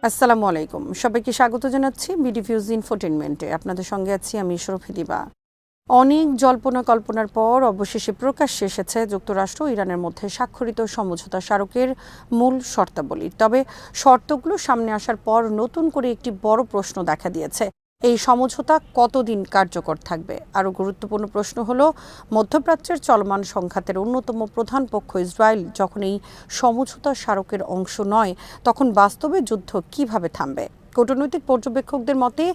আসসালামু আলাইকুম, সবাইকে স্বাগত জানাচ্ছি বিডিভিউজ ইনফোটেনমেন্টে। আপনাদের সঙ্গে আছি আমি শরফি দিবা। অনেক জল্পনা কল্পনার পর অবশেষে প্রকাশ্যে এসেছে যুক্তরাষ্ট্র ও ইরানের মধ্যে স্বাক্ষরিত সমঝোতা স্মারকের মূল শর্তাবলী। তবে শর্তগুলো সামনে আসার পর নতুন করে একটি বড় প্রশ্ন দেখা দিয়েছে, এই সমঝোতা কতদিন কার্যকর থাকবে। আরও গুরুত্বপূর্ণ প্রশ্ন হলো, মধ্যপ্রাচ্যের চলমান সংঘাতের অন্যতম প্রধান পক্ষ ইসরায়েল যখন এই সমঝোতা স্মারকের অংশ নয়, তখন বাস্তবে যুদ্ধ কিভাবে থামবে। কূটনৈতিক পর্যবেক্ষকদের মতে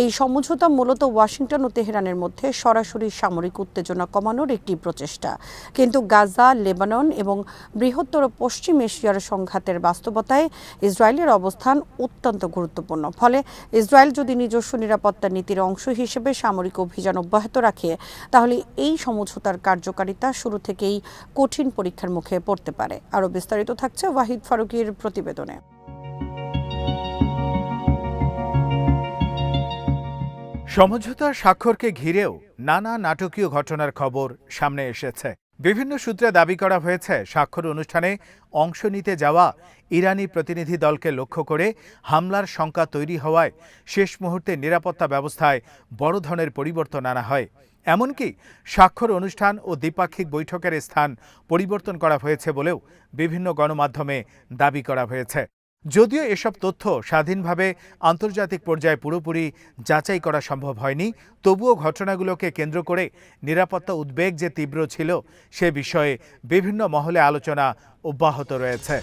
এই সমঝোতা মূলত ওয়াশিংটন ও তেহরানের মধ্যে সরাসরি সামরিক উত্তেজনা কমানোর একটি প্রচেষ্টা। কিন্তু গাজা, লেবানন এবং বৃহত্তর পশ্চিম এশিয়ার সংঘাতের বাস্তবতায় ইসরায়েলের অবস্থান অত্যন্ত গুরুত্বপূর্ণ। ফলে ইসরায়েল যদি নিজস্ব নিরাপত্তা নীতির অংশ হিসেবে সামরিক অভিযান অব্যাহত রাখে, তাহলে এই সমঝোতার কার্যকারিতা শুরু থেকেই কঠিন পরীক্ষার মুখে পড়তে পারে। আরও বিস্তারিত থাকছে ওয়াহিদ ফারুকীর প্রতিবেদনে। সমঝোতা স্বাক্ষরকে ঘিরেও নানা নাটকীয় ঘটনার খবর সামনে এসেছে। বিভিন্ন সূত্রে দাবি করা হয়েছে, স্বাক্ষর অনুষ্ঠানে অংশ নিতে যাওয়া ইরানি প্রতিনিধি দলকে লক্ষ্য করে হামলার শঙ্কা তৈরি হওয়ায় শেষ মুহূর্তে নিরাপত্তা ব্যবস্থায় বড় ধরনের পরিবর্তন আনা হয়। এমনকি স্বাক্ষর অনুষ্ঠান ও দ্বিপাক্ষিক বৈঠকের স্থান পরিবর্তন করা হয়েছে বলেও বিভিন্ন গণমাধ্যমে দাবি করা হয়েছে। যদিও এসব তথ্য স্বাধীনভাবে আন্তর্জাতিক পর্যায়ে পুরোপুরি যাচাই করা সম্ভব হয়নি, তবুও ঘটনাগুলোকে কেন্দ্র করে নিরাপত্তা উদ্বেগ যে তীব্র ছিল সে বিষয়ে বিভিন্ন মহলে আলোচনা অব্যাহত রয়েছে।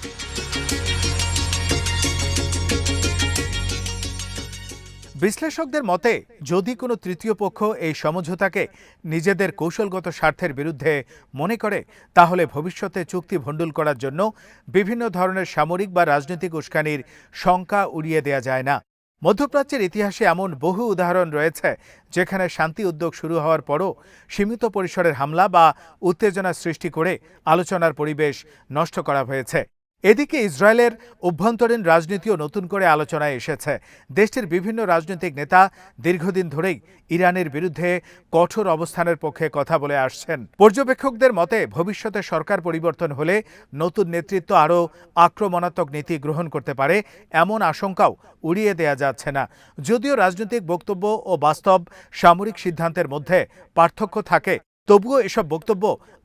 বিশ্লেষকদের মতে, যদি কোনো তৃতীয় পক্ষ এই সমঝোতাকে নিজেদের কৌশলগত স্বার্থের বিরুদ্ধে মনে করে, তাহলে ভবিষ্যতে চুক্তি ভণ্ডুল করার জন্য বিভিন্ন ধরনের সামরিক বা রাজনৈতিক উস্কানির শঙ্কা উড়িয়ে দেয়া যায় না। মধ্যপ্রাচ্যের ইতিহাসে এমন বহু উদাহরণ রয়েছে যেখানে শান্তি উদ্যোগ শুরু হওয়ার পরও সীমিত পরিসরের হামলা বা উত্তেজনা সৃষ্টি করে আলোচনার পরিবেশ নষ্ট করা হয়েছে। এদিকে ইসরায়েলের অভ্যন্তরীণ রাজনীতিও নতুন করে আলোচনায় এসেছে। দেশটির বিভিন্ন রাজনৈতিক নেতা দীর্ঘদিন ধরেই ইরানের বিরুদ্ধে কঠোর অবস্থানের পক্ষে কথা বলে আসছেন। পর্যবেক্ষকদের মতে, ভবিষ্যতে সরকার পরিবর্তন হলে নতুন নেতৃত্ব আরও আক্রমণাত্মক নীতি গ্রহণ করতে পারে, এমন আশঙ্কাও উড়িয়ে দেয়া যাচ্ছে না। যদিও রাজনৈতিক বক্তব্য ও বাস্তব সামরিক সিদ্ধান্তের মধ্যে পার্থক্য থাকে, তবুও এসব বক্তব্য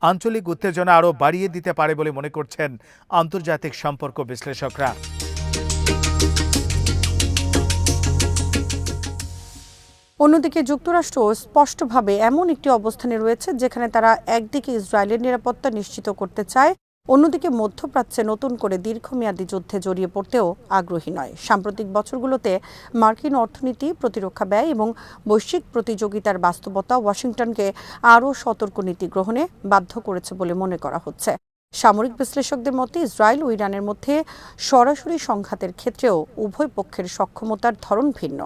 আঞ্চলিক উত্তেজনা আরও বাড়িয়ে দিতে পারে বলে মনে করছেন আন্তর্জাতিক সম্পর্ক বিশ্লেষকরা। অন্যদিকে যুক্তরাষ্ট্র স্পষ্টভাবে এমন একটি অবস্থানে রয়েছে যেখানে তারা একদিকে ইসরায়েলের নিরাপত্তা নিশ্চিত করতে চায়, অন্যদিকে মধ্যপ্রাচ্যে নতুন করে দীর্ঘমেয়াদী যুদ্ধে জড়িয়ে পড়তেও আগ্রহী নয়। সাম্প্রতিক বছরগুলোতে মার্কিন অর্থনীতি, প্রতিরক্ষা ব্যয় এবং বৈশ্বিক প্রতিযোগিতার বাস্তবতা ওয়াশিংটনকে আরও সতর্ক নীতি গ্রহণে বাধ্য করেছে বলে মনে করা হচ্ছে। সামরিক বিশ্লেষকদের মতে, ইসরায়েল ও ইরানের মধ্যে সরাসরি সংঘাতের ক্ষেত্রেও উভয় পক্ষের সক্ষমতার ধরন ভিন্ন।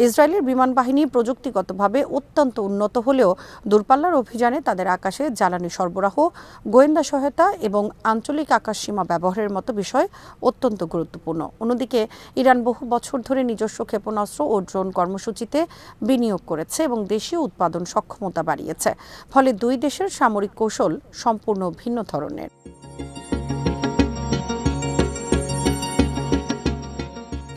ইসরায়েলের বিমান বাহিনী প্রযুক্তিগতভাবে অত্যন্ত উন্নত হলেও দূরপাল্লার অভিযানে তাদের আকাশে জ্বালানি সরবরাহ, গোয়েন্দা সহায়তা এবং আঞ্চলিক আকাশসীমা ব্যবহারের মতো বিষয় অত্যন্ত গুরুত্বপূর্ণ। অন্যদিকে ইরান বহু বছর ধরে নিজস্ব ক্ষেপণাস্ত্র ও ড্রোন কর্মসূচিতে বিনিয়োগ করেছে এবং দেশীয় উৎপাদন সক্ষমতা বাড়িয়েছে। ফলে দুই দেশের সামরিক কৌশল সম্পূর্ণ ভিন্ন ধরনের।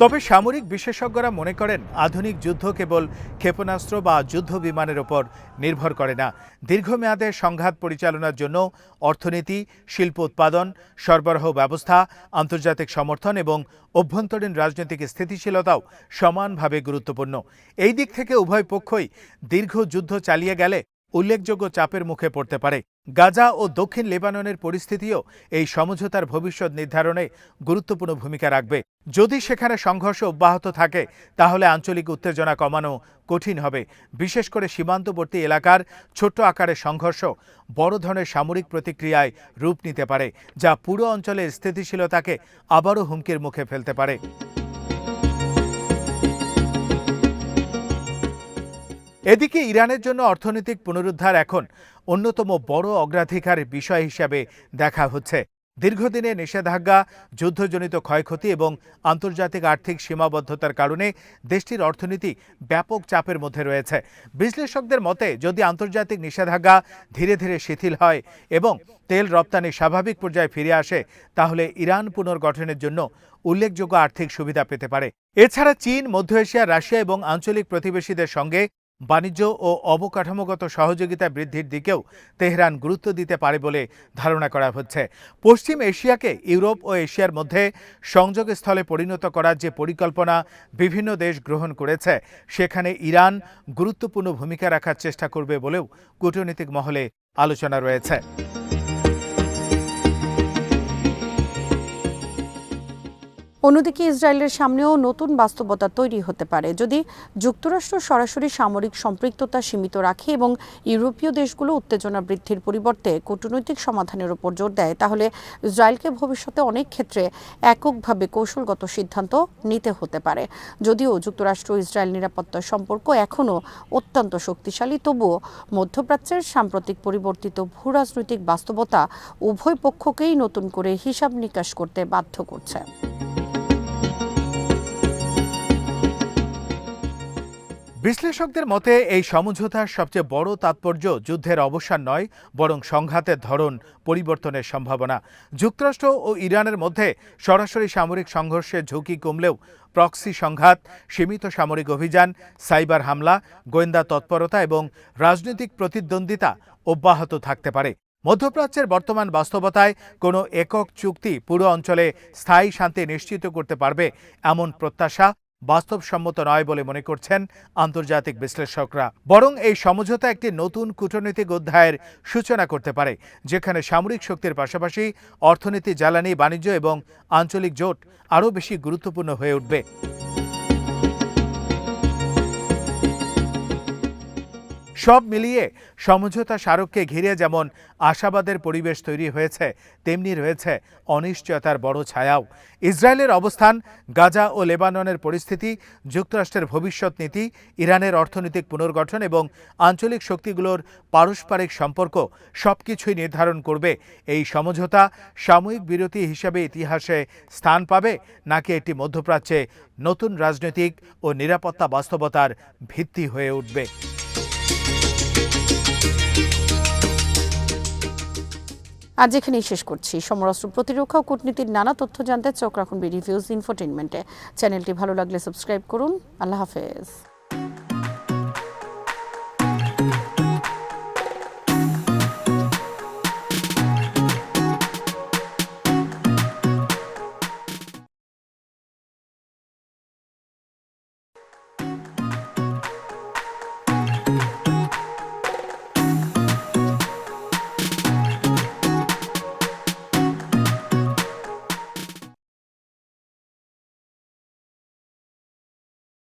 তবে সামরিক বিশেষজ্ঞরা মনে করেন, আধুনিক যুদ্ধ কেবল ক্ষেপণাস্ত্র বা যুদ্ধ বিমানের ওপর নির্ভর করে না। দীর্ঘমেয়াদে সংঘাত পরিচালনার জন্য অর্থনীতি, শিল্প উৎপাদন, সরবরাহ ব্যবস্থা, আন্তর্জাতিক সমর্থন এবং অভ্যন্তরীণ রাজনৈতিক স্থিতিশীলতাও সমানভাবে গুরুত্বপূর্ণ। এই দিক থেকে উভয় পক্ষই দীর্ঘ যুদ্ধ চালিয়ে গেলে উল্লেখযোগ্য চাপের মুখে পড়তে পারে। গাজা ও দক্ষিণ লেবাননের পরিস্থিতিও এই সমঝোতার ভবিষ্যৎ নির্ধারণে গুরুত্বপূর্ণ ভূমিকা রাখবে। যদি সেখানে সংঘর্ষ অব্যাহত থাকে, তাহলে আঞ্চলিক উত্তেজনা কমানো কঠিন হবে। বিশেষ করে সীমান্তবর্তী এলাকার ছোট্ট আকারের সংঘর্ষ বড় ধরনের সামরিক প্রতিক্রিয়ায় রূপ নিতে পারে, যা পুরো অঞ্চলের স্থিতিশীলতাকে আবারও হুমকির মুখে ফেলতে পারে। এদিকে ইরানের জন্য অর্থনৈতিক পুনরুদ্ধার এখন অন্যতম বড় অগ্রাধিকার বিষয় হিসেবে দেখা হচ্ছে। দীর্ঘদিনের নিষেধাজ্ঞা, যুদ্ধজনিত ক্ষয়ক্ষতি এবং আন্তর্জাতিক আর্থিক সীমাবদ্ধতার কারণে দেশটির অর্থনীতি ব্যাপক চাপের মধ্যে রয়েছে। বিশ্লেষকদের মতে, যদি আন্তর্জাতিক নিষেধাজ্ঞা ধীরে ধীরে শিথিল হয় এবং তেল রপ্তানি স্বাভাবিক পর্যায়ে ফিরে আসে, তাহলে ইরান পুনর্গঠনের জন্য উল্লেখযোগ্য আর্থিক সুবিধা পেতে পারে। এছাড়া চীন, মধ্য এশিয়া, রাশিয়া এবং আঞ্চলিক প্রতিবেশীদের সঙ্গে বাণিজ্য ও অবকাঠামোগত সহযোগিতা বৃদ্ধির দিকেও তেহরান গুরুত্ব দিতে পারে বলে ধারণা করা হচ্ছে। পশ্চিম এশিয়াকে ইউরোপ ও এশিয়ার মধ্যে সংযোগস্থলে পরিণত করার যে পরিকল্পনা বিভিন্ন দেশ গ্রহণ করেছে, সেখানে ইরান গুরুত্বপূর্ণ ভূমিকা রাখার চেষ্টা করবে বলেও কূটনৈতিক মহলে আলোচনা রয়েছে। অন্যদিকে ইসরায়েলের সামনেও নতুন বাস্তবতা তৈরি হতে পারে। যদি যুক্তরাষ্ট্র সরাসরি সামরিক সম্পৃক্ততা সীমিত রাখে এবং ইউরোপীয় দেশগুলো উত্তেজনা বৃদ্ধির পরিবর্তে কূটনৈতিক সমাধানের উপর জোর দেয়, তাহলে ইসরায়েলকে ভবিষ্যতে অনেক ক্ষেত্রে এককভাবে কৌশলগত সিদ্ধান্ত নিতে হতে পারে। যদিও যুক্তরাষ্ট্র ইসরায়েল নিরাপত্তা সম্পর্ক এখনও অত্যন্ত শক্তিশালী, তবুও মধ্যপ্রাচ্যের সাম্প্রতিক পরিবর্তিত ভূরাজনৈতিক বাস্তবতা উভয় পক্ষকেই নতুন করে হিসাব নিকাশ করতে বাধ্য করছে। বিশ্লেষকদের মতে এই সমঝোতার সবচেয়ে বড় তাৎপর্য যুদ্ধের অবসান নয়, বরং সংঘাতের ধরন পরিবর্তনের সম্ভাবনা। যুক্তরাষ্ট্র ও ইরানের মধ্যে সরাসরি সামরিক সংঘর্ষের ঝুঁকি কমলেও প্রক্সি সংঘাত, সীমিত সামরিক অভিযান, সাইবার হামলা, গোয়েন্দা তৎপরতা এবং রাজনৈতিক প্রতিদ্বন্দ্বিতা অব্যাহত থাকতে পারে। মধ্যপ্রাচ্যের বর্তমান বাস্তবতায় কোনো একক চুক্তি পুরো অঞ্চলে স্থায়ী শান্তি নিশ্চিত করতে পারবে এমন প্রত্যাশা বাস্তবসম্মত নয় বলে মনে করছেন আন্তর্জাতিক বিশ্লেষকরা। বরং এই সমঝোতা একটি নতুন কূটনৈতিক অধ্যায়ের সূচনা করতে পারে, যেখানে সামরিক শক্তির পাশাপাশি অর্থনীতি, জ্বালানি, বাণিজ্য এবং আঞ্চলিক জোট আরও বেশি গুরুত্বপূর্ণ হয়ে উঠবে। সব মিলিয়ে সমঝোতা স্মারককে ঘিরে যেমন আশাবাদের পরিবেশ তৈরি হয়েছে, তেমনি রয়েছে অনিশ্চয়তার বড় ছায়াও। ইসরায়েলের অবস্থান, গাজা ও লেবাননের পরিস্থিতি, যুক্তরাষ্ট্রের ভবিষ্যৎ নীতি, ইরানের অর্থনৈতিক পুনর্গঠন এবং আঞ্চলিক শক্তিগুলোর পারস্পরিক সম্পর্ক সবকিছুই নির্ধারণ করবে এই সমঝোতা সাময়িক বিরতি হিসাবে ইতিহাসে স্থান পাবে, নাকি এটি মধ্যপ্রাচ্যে নতুন রাজনৈতিক ও নিরাপত্তা বাস্তবতার ভিত্তি হয়ে উঠবে। আজ এখানেই শেষ করছি। সমরাস্ত্র, প্রতিরক্ষা ও কূটনীতির নানা তথ্য জানতে চোখ রাখুন বিডি নিউজ ইনফোটেইনমেন্টে। চ্যানেলটি ভালো লাগলে সাবস্ক্রাইব করুন। আল্লাহ হাফেজ।